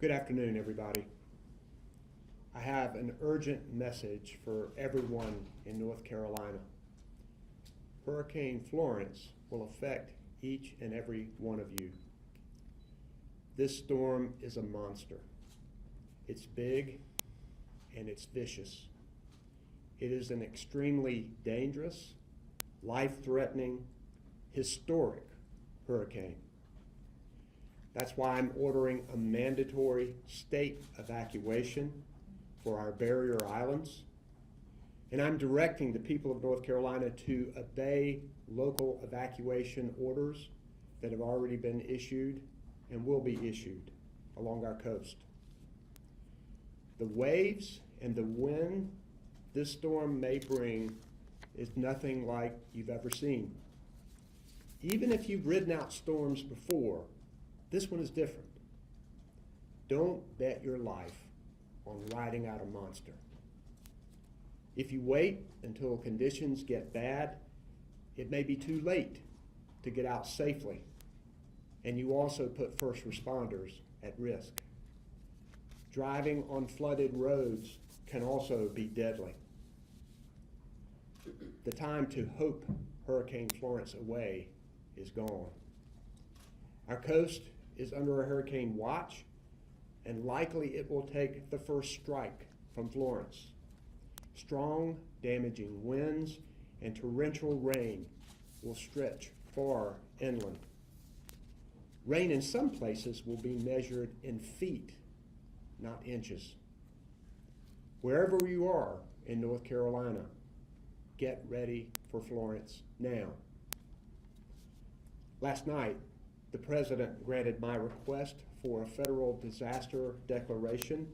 Good afternoon, everybody. I have an urgent message for everyone in North Carolina. Hurricane Florence will affect each and every one of you. This storm is a monster. It's big and it's vicious. It is an extremely dangerous, life-threatening, historic hurricane. That's why I'm ordering a mandatory state evacuation for our barrier islands. And I'm directing the people of North Carolina to obey local evacuation orders that have already been issued and will be issued along our coast. The waves and the wind this storm may bring is nothing like you've ever seen. Even if you've ridden out storms before, this one is different. Don't bet your life on riding out a monster. If you wait until conditions get bad, it may be too late to get out safely, and you also put first responders at risk. Driving on flooded roads can also be deadly. The time to hope Hurricane Florence away is gone. Our coast is under a hurricane watch, and likely it will take the first strike from Florence. Strong, damaging winds and torrential rain will stretch far inland. Rain in some places will be measured in feet, not inches. Wherever you are in North Carolina, get ready for Florence now. Last night, the President granted my request for a federal disaster declaration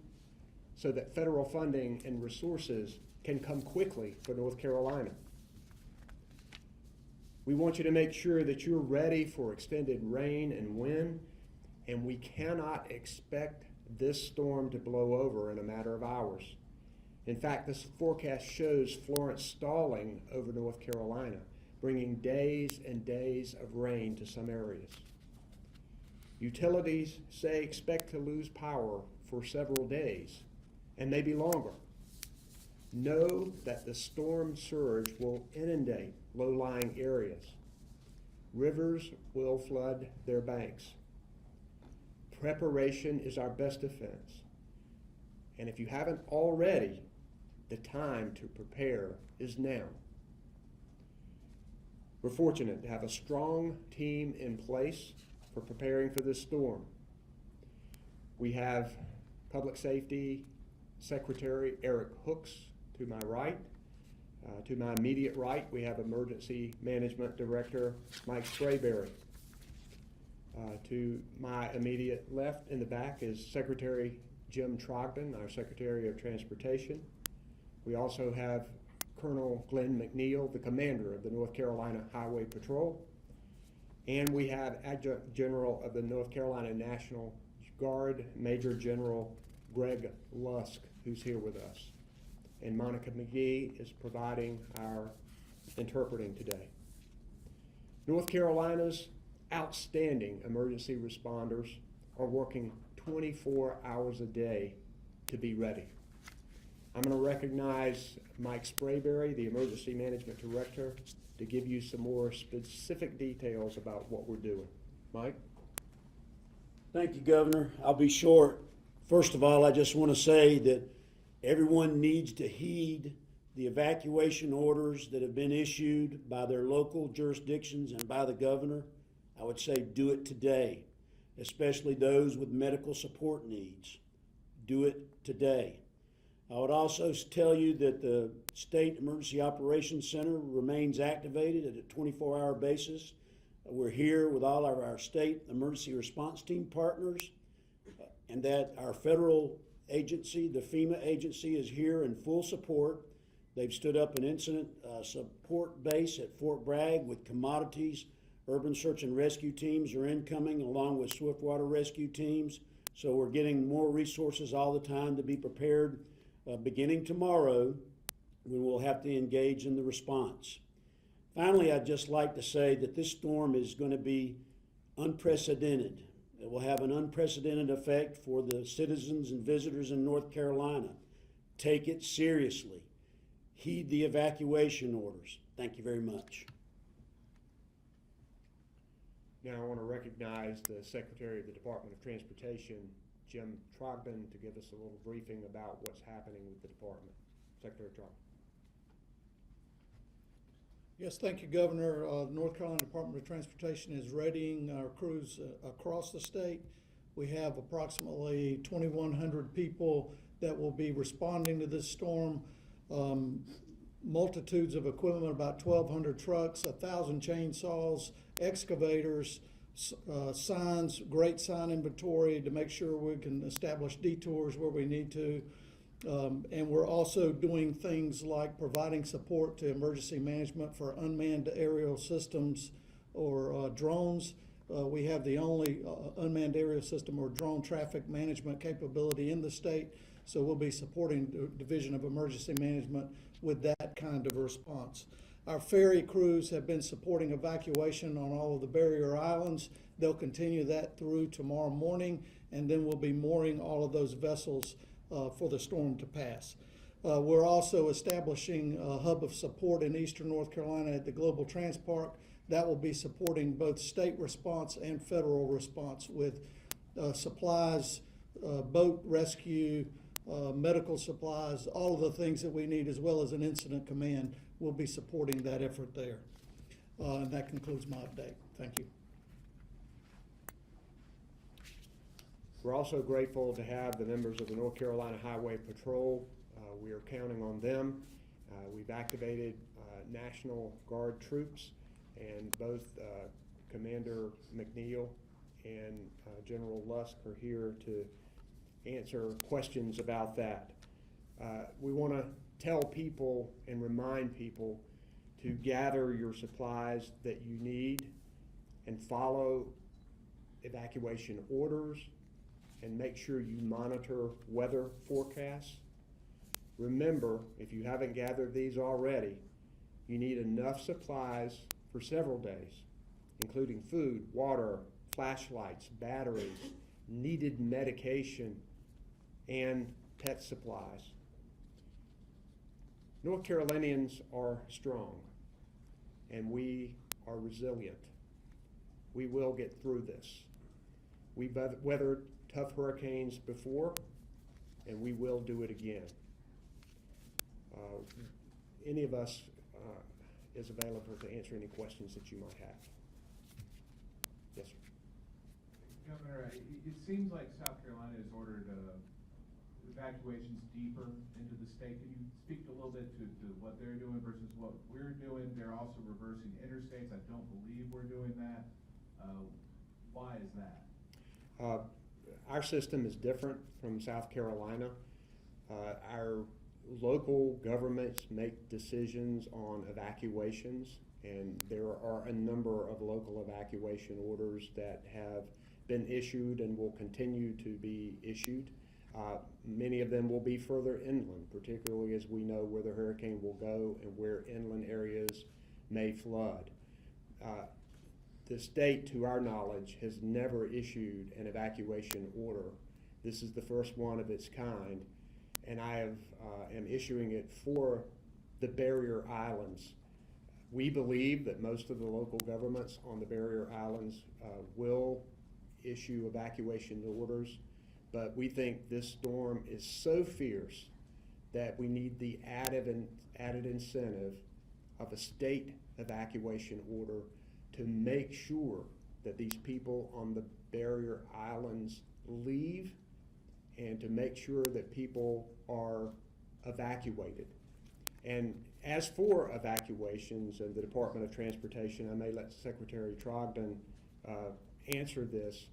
so that federal funding and resources can come quickly for North Carolina. We want you to make sure that you're ready for extended rain and wind, and we cannot expect this storm to blow over in a matter of hours. In fact, this forecast shows Florence stalling over North Carolina, bringing days and days of rain to some areas. Utilities say expect to lose power for several days, and maybe longer. Know that the storm surge will inundate low-lying areas. Rivers will flood their banks. Preparation is our best defense. And if you haven't already, the time to prepare is now. We're fortunate to have a strong team in place for preparing for this storm. We have Public Safety Secretary Eric Hooks to my right. To my immediate right, we have Emergency Management Director Mike Sprayberry. To my immediate left in the back is Secretary Jim Trogdon, our Secretary of Transportation. We also have Colonel Glenn McNeil, the commander of the North Carolina Highway Patrol. And we have Adjutant General of the North Carolina National Guard, Major General Greg Lusk, who's here with us. And Monica McGee is providing our interpreting today. North Carolina's outstanding emergency responders are working 24 hours a day to be ready. I'm going to recognize Mike Sprayberry, the Emergency Management Director, to give you some more specific details about what we're doing. Mike? Thank you, Governor. I'll be short. First of all, I just want to say that everyone needs to heed the evacuation orders that have been issued by their local jurisdictions and by the governor. I would say do it today, especially those with medical support needs. Do it today. I would also tell you that the State Emergency Operations Center remains activated at a 24-hour basis. We're here with all of our state emergency response team partners, and that our federal agency, the FEMA agency, is here in full support. They've stood up an incident support base at Fort Bragg with commodities. Urban search and rescue teams are incoming along with swiftwater rescue teams. So we're getting more resources all the time to be prepared beginning tomorrow when we'll have to engage in the response. Finally, I'd just like to say that this storm is going to be unprecedented. It will have an unprecedented effect for the citizens and visitors in North Carolina. Take it seriously. Heed the evacuation orders. Thank you very much. Now I want to recognize the Secretary of the Department of Transportation, Jim Trogdon, to give us a little briefing about what's happening with the department. Secretary Trogdon. Yes, thank you, Governor. North Carolina Department of Transportation is readying our crews across the state. We have approximately 2,100 people that will be responding to this storm. Multitudes of equipment, about 1,200 trucks, 1,000 chainsaws, excavators, signs, great sign inventory to make sure we can establish detours where we need to. And we're also doing things like providing support to emergency management for unmanned aerial systems or drones. We have the only unmanned aerial system or drone traffic management capability in the state, so we'll be supporting the Division of Emergency Management with that kind of response. Our ferry crews have been supporting evacuation on all of the barrier islands. They'll continue that through tomorrow morning, and then we'll be mooring all of those vessels for the storm to pass. We're also establishing a hub of support in eastern North Carolina at the Global Trans Park. That will be supporting both state response and federal response with supplies, boat rescue, medical supplies, all of the things that we need, as well as an incident command. We'll be supporting that effort there. And that concludes my update. Thank you. We're also grateful to have the members of the North Carolina Highway Patrol. We are counting on them. We've activated National Guard troops, and both Commander McNeil and General Lusk are here to answer questions about that. We want to tell people and remind people to gather your supplies that you need and follow evacuation orders and make sure you monitor weather forecasts. Remember, if you haven't gathered these already, you need enough supplies for several days, including food, water, flashlights, batteries, needed medication, and pet supplies. North Carolinians are strong, and we are resilient. We will get through this. We've weathered tough hurricanes before, and we will do it again. Any of us is available to answer any questions that you might have. Yes, sir. Governor, it seems like South Carolina has ordered evacuations deeper into the state. Can you speak a little bit to what they're doing versus what we're doing? They're also reversing interstates. I don't believe we're doing that. Why is that? Our system is different from South Carolina. Our local governments make decisions on evacuations, and there are a number of local evacuation orders that have been issued and will continue to be issued. Many of them will be further inland, particularly as we know where the hurricane will go and where inland areas may flood. The state, to our knowledge, has never issued an evacuation order. This is the first one of its kind, and I am issuing it for the barrier islands. We believe that most of the local governments on the barrier islands will issue evacuation orders, but we think this storm is so fierce that we need the added incentive of a state evacuation order to make sure that these people on the barrier islands leave and to make sure that people are evacuated. And as for evacuations and the Department of Transportation, I may let Secretary Trogdon answer this,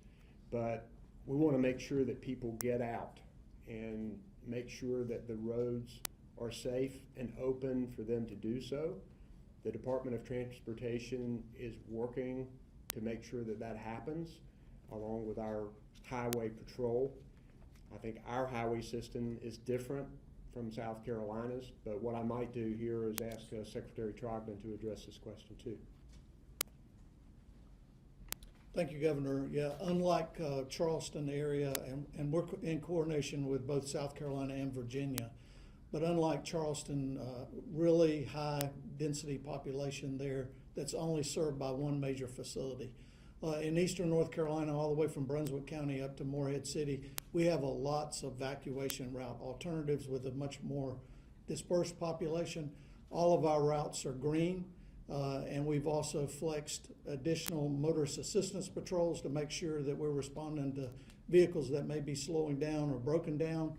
but we want to make sure that people get out and make sure that the roads are safe and open for them to do so. The Department of Transportation is working to make sure that that happens, along with our highway patrol. I think our highway system is different from South Carolina's, but what I might do here is ask Secretary Trogdon to address this question too. Thank you, Governor. Yeah, unlike Charleston area, and we're in coordination with both South Carolina and Virginia, but unlike Charleston, really high density population there that's only served by one major facility. In eastern North Carolina, all the way from Brunswick County up to Morehead City, we have lots of evacuation route alternatives with a much more dispersed population. All of our routes are green. And we've also flexed additional motorist assistance patrols to make sure that we're responding to vehicles that may be slowing down or broken down.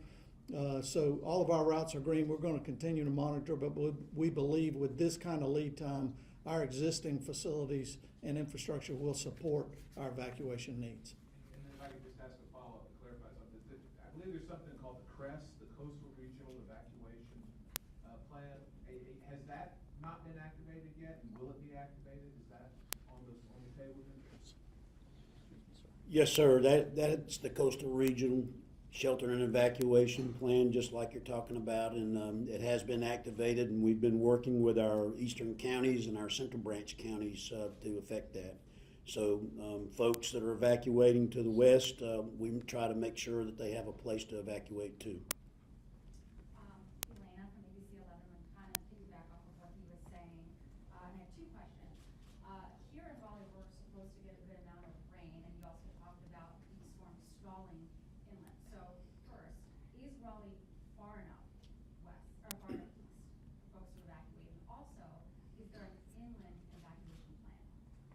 So all of our routes are green. We're going to continue to monitor, but we believe with this kind of lead time, our existing facilities and infrastructure will support our evacuation needs. And then if I could just ask a follow-up to clarify something. I believe there's something called the CRESS, the Coastal Regional Evacuation Plan. Has that not been activated yet, and will it be activated? Is that on the table then? Yes, sir. That's the Coastal Regional Shelter and Evacuation Plan, just like you're talking about, and it has been activated, and we've been working with our eastern counties and our central branch counties to effect that. So folks that are evacuating to the west, we try to make sure that they have a place to evacuate to. Elena from ABC 11 would kind of piggyback off of what he was saying. And I have two questions. Here in Raleigh, we're supposed to get a good amount of rain, and you also talked about these storms stalling inland. So first, is Raleigh far enough west, or far enough east for folks to evacuate? And also, is there an inland evacuation plan?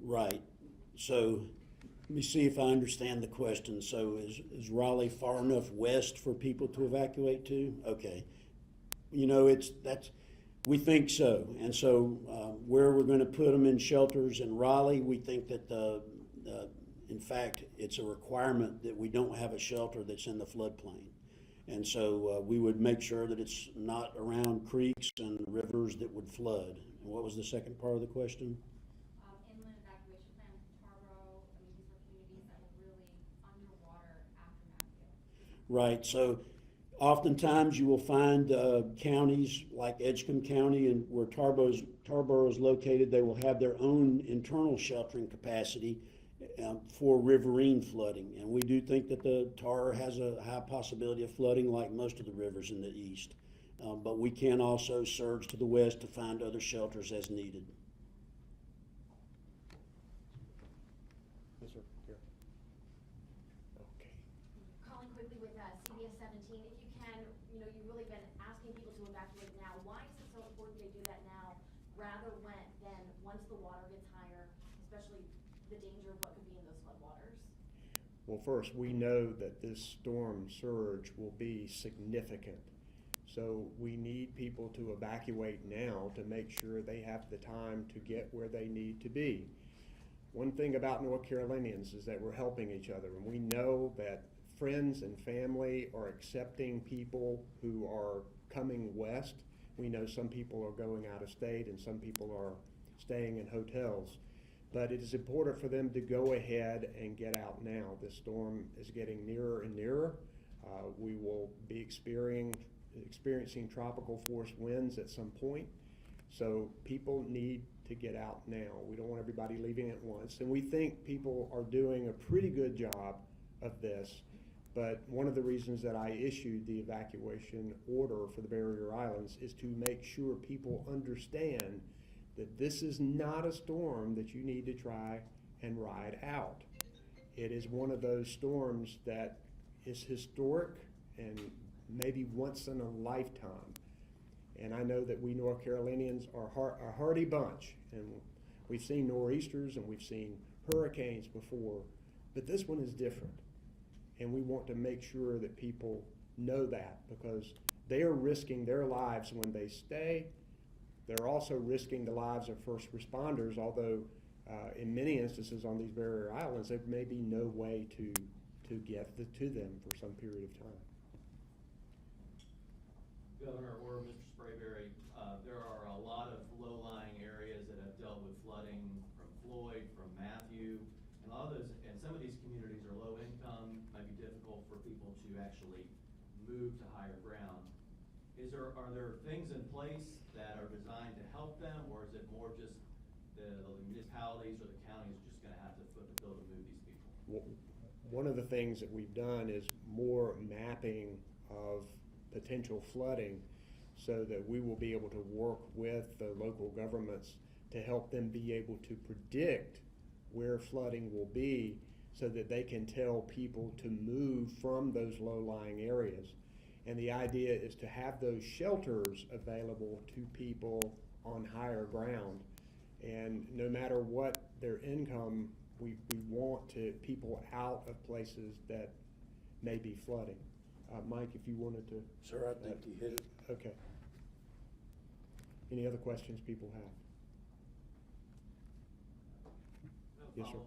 Right. So let me see if I understand the question. So is Raleigh far enough west for people to evacuate to? Okay. You know, we think so. And so where we're going to put them in shelters in Raleigh, we think that in fact, it's a requirement that we don't have a shelter that's in the floodplain. And so we would make sure that it's not around creeks and rivers that would flood. And what was the second part of the question? Inland evacuation plan, Tarboro, I mean, these were communities that were really underwater after Matthew. Right. So oftentimes you will find counties like Edgecombe County and where Tarboro is located, they will have their own internal sheltering capacity for riverine flooding. And we do think that the Tar has a high possibility of flooding like most of the rivers in the east. But we can also surge to the west to find other shelters as needed. Yes, sir. Here. Okay. Calling quickly with CBS 17, if you can, you know, you've really been asking people to evacuate now. Why is it so important they do that now rather than once the water gets higher, especially the danger of what could be in those floodwaters? Well, first, we know that this storm surge will be significant. So we need people to evacuate now to make sure they have the time to get where they need to be. One thing about North Carolinians is that we're helping each other, and we know that friends and family are accepting people who are coming west. We know some people are going out of state and some people are staying in hotels. But it is important for them to go ahead and get out now. This storm is getting nearer and nearer. We will be experiencing tropical force winds at some point. So people need to get out now. We don't want everybody leaving at once. And we think people are doing a pretty good job of this. But one of the reasons that I issued the evacuation order for the barrier islands is to make sure people understand that this is not a storm that you need to try and ride out. It is one of those storms that is historic and maybe once in a lifetime. And I know that we North Carolinians are a hardy bunch, and we've seen nor'easters and we've seen hurricanes before, but this one is different. And we want to make sure that people know that, because they are risking their lives when they stay. They're also risking the lives of first responders, although in many instances on these barrier islands, there may be no way to get to them for some period of time. Governor or Mr. Sprayberry, there are a lot of low-lying areas that have dealt with flooding from Floyd, from Matthew, and a lot of those, and some of these communities are low income, might be difficult for people to actually move to higher ground. Are there things in place that are designed to help them, or is it more just the municipalities or the counties just gonna have to foot the bill to move these people. One of the things that we've done is more mapping of potential flooding so that we will be able to work with the local governments to help them be able to predict where flooding will be so that they can tell people to move from those low-lying areas. And the idea is to have those shelters available to people on higher ground. And no matter what their income, we want people out of places that may be flooding. Mike, if you wanted to. Sir, I think you hit it. Okay. Any other questions people have? Yes, sir. I'm sorry.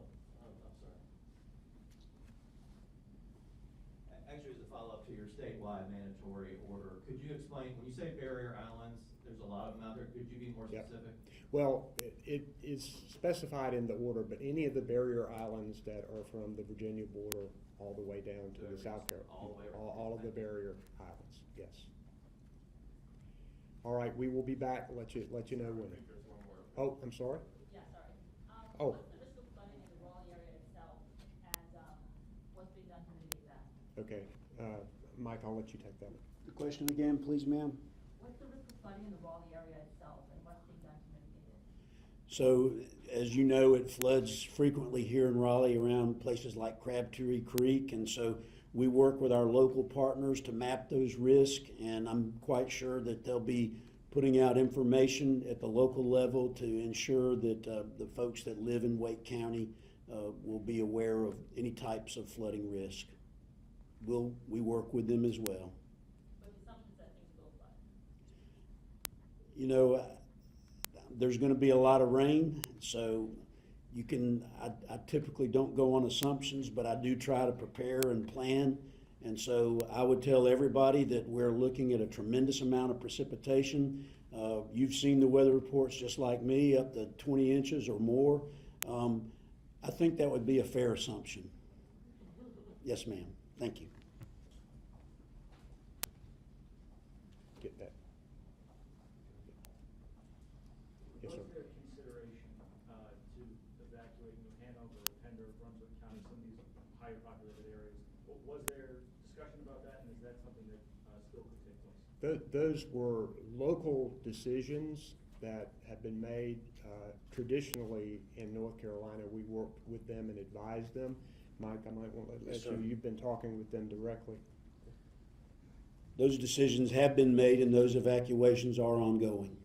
Actually, as a follow-up to your statewide mandatory order, could you explain, when you say barrier islands, there's a lot of them out there, could you be more Yep. specific? Well, it is specified in the order, but any of the barrier islands that are from the Virginia border all the way down to the South Carolina. All the way around. All of the barrier islands, yes. All right, we will be back, let you know when. Oh, I'm sorry? Yeah, sorry. Oh. What's the risk of flooding in the Raleigh area itself, and what's being done to mitigate that? Okay, Mike, I'll let you take that one. The question again, please, ma'am? What's the risk of flooding in the Raleigh area itself, and what's being done to mitigate it? So, as you know, it floods frequently here in Raleigh around places like Crabtree Creek, and so we work with our local partners to map those risks, and I'm quite sure that they'll be putting out information at the local level to ensure that the folks that live in Wake County will be aware of any types of flooding risk. We work with them as well. With the assumption that things will flood. You know, there's going to be a lot of rain, so I typically don't go on assumptions, but I do try to prepare and plan. And so I would tell everybody that we're looking at a tremendous amount of precipitation. You've seen the weather reports just like me, up to 20 inches or more. I think that would be a fair assumption. Yes, ma'am. Thank you. Get that. Yes, sir. Was there consideration to evacuate New Hanover, Pender, Brunswick County, some of these higher populated areas? Was there discussion about that, and is that something that still could take place? Those were local decisions that have been made traditionally in North Carolina. We worked with them and advised them. Mike, I might want to Yes, let sir. you've been talking with them directly. Those decisions have been made and those evacuations are ongoing.